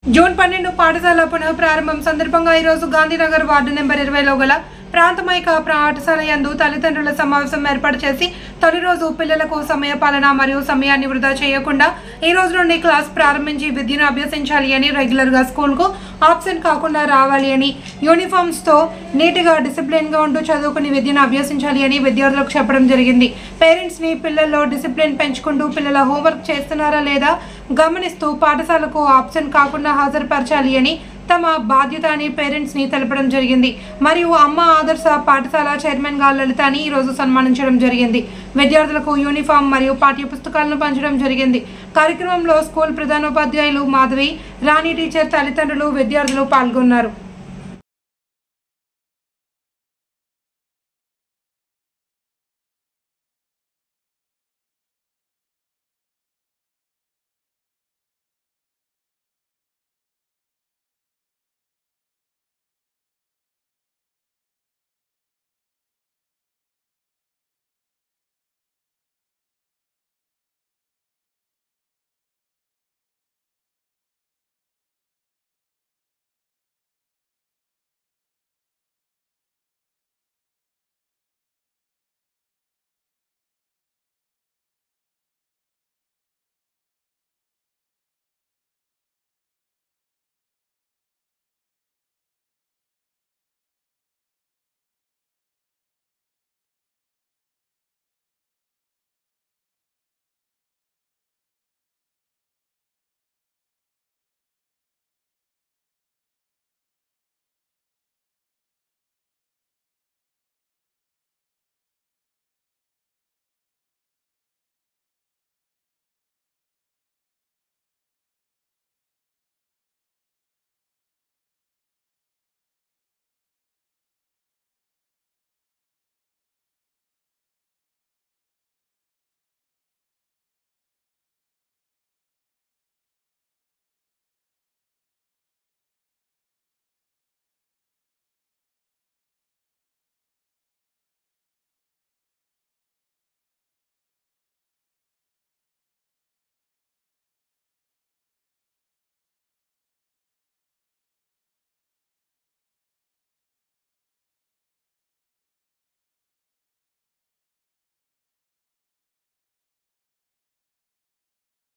June 12 పాఠశాల పునః ప్రారంభం సందర్భంగా ఈ రోజు గాంధీనగర్ వార్డు నెంబర్ 20లో గల ప్రాంతమైక పాఠశాల యందు తల్లిదండ్రుల సమావేశం ఏర్పాటు చేసి తొలి రోజు పిల్లలకు సమయపాలన మరియు సమయాన్ని వృధా చేయకుండా ఈ రోజు నుండి క్లాస్ ప్రారంభించి విద్యను అభ్యసించాలి అని రెగ్యులర్ గా స్కూల్ కు ఆబ్సెంట్ కాకుండా రావాలి అని యూనిఫామ్స్ తో నీట్గా డిసిప్లిన్ గా ఉంటూ చదువుకుని విద్యను అభ్యసించాలి అని విద్యార్థులకు చెప్పడం జరిగింది. పేరెంట్స్ ని పిల్లల్లో డిసిప్లిన్ పెంచుకుంటూ పిల్లల హోంవర్క్ చేస్తున్నారా లేదా గమనిస్తూ పాఠశాలకు ఆబ్సెంట్ కాకుండా హాజరుపరచాలి అని తమ బాధ్యత అని పేరెంట్స్ ని తెలపడం జరిగింది. మరియు అమ్మ ఆదర్శ పాఠశాల చైర్మన్ గా లలితని ఈ రోజు సన్మానించడం జరిగింది. విద్యార్థులకు యూనిఫామ్ మరియు పాఠ్య పుస్తకాలను పంచడం జరిగింది. కార్యక్రమంలో స్కూల్ ప్రధానోపాధ్యాయులు మాధవి, రాణి టీచర్, తల్లిదండ్రులు, విద్యార్థులు పాల్గొన్నారు.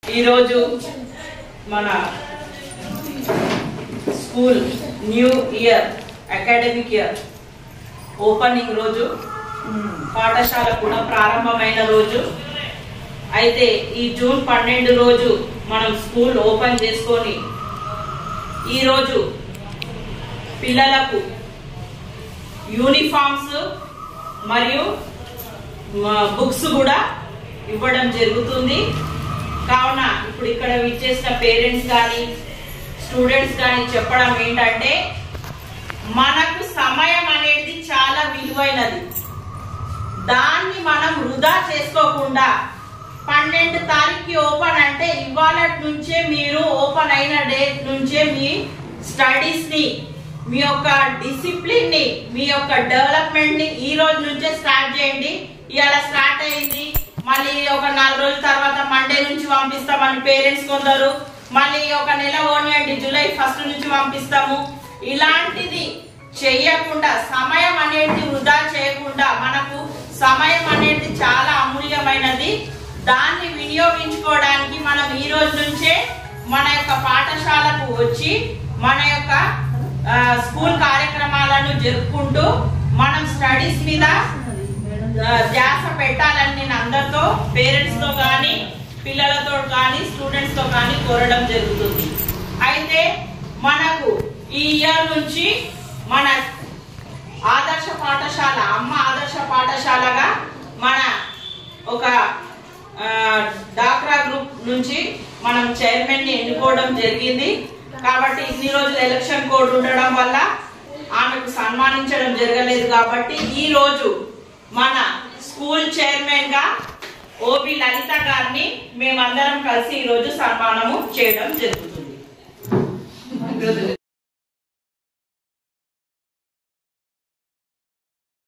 ఈరోజు మన school new year academic year opening రోజు, పాఠశాల కూడా ప్రారంభమైన రోజు. అయితే ఈ జూన్ 12 రోజు మనం స్కూల్ ఓపెన్ చేసుకొని ఈరోజు పిల్లలకు యూనిఫామ్స్ మరియు బుక్స్ కూడా ఇవ్వడం జరుగుతుంది. కావున ఇప్పుడు ఇక్కడ విచ్చేసిన పేరెంట్స్ కానీ స్టూడెంట్స్ కానీ చెప్పడం ఏంటంటే, మనకు సమయం అనేది చాలా విలువైనది. దాన్ని మనం వృధా చేసుకోకుండా 12 తారీఖుకి ఓపెన్ అంటే ఇవాళ నుంచే మీరు ఓపెన్ అయిన డేట్ నుంచే మీ స్టడీస్ ని, మీ యొక్క డిసిప్లిన్ ని, మీ యొక్క డెవలప్మెంట్ ని ఈ రోజు నుంచే స్టార్ట్ చేయండి. ఇవాళ స్టార్ట్ అయింది, మళ్ళీ ఒక 4 రోజుల తర్వాత మండే నుంచి పంపిస్తామని పేరెంట్స్ కొందరు, మళ్ళీ ఒక నెల ఓనియండి జూలై 1 నుంచి పంపిస్తాము. ఇలాంటిది చేయకుండా, సమయం అనేది వృధా చేయకుండా, మనకు సమయం అనేది చాలా అమూల్యమైనది. దాన్ని వినియోగించుకోవడానికి మనం ఈ రోజు నుంచే మన యొక్క పాఠశాలకు వచ్చి మన యొక్క స్కూల్ కార్యక్రమాలను జరుపుకుంటూ మనం స్టడీస్ మీద ధ్యాస పెట్టాలని నేను అందరితో, పేరెంట్స్ తో కానీ పిల్లలతో కానీ స్టూడెంట్స్ తో కానీ కోరడం జరుగుతుంది. అయితే మనకు ఈ ఇయర్ నుంచి మన ఆదర్శ పాఠశాల, అమ్మ ఆదర్శ పాఠశాలగా మన ఒక డాక్రా గ్రూప్ నుంచి మనం చైర్మన్ ని ఎన్నుకోవడం జరిగింది. కాబట్టి ఇన్ని రోజులు ఎలక్షన్ కోడ్ ఉండడం వల్ల ఆమెకు సన్మానించడం జరగలేదు. కాబట్టి ఈ రోజు మన స్కూల్ చైర్మన్ గా ఓబి లలిత గారిని మేమందరం కలిసి ఈ రోజు సన్మానము చేయడం జరుగుతుంది.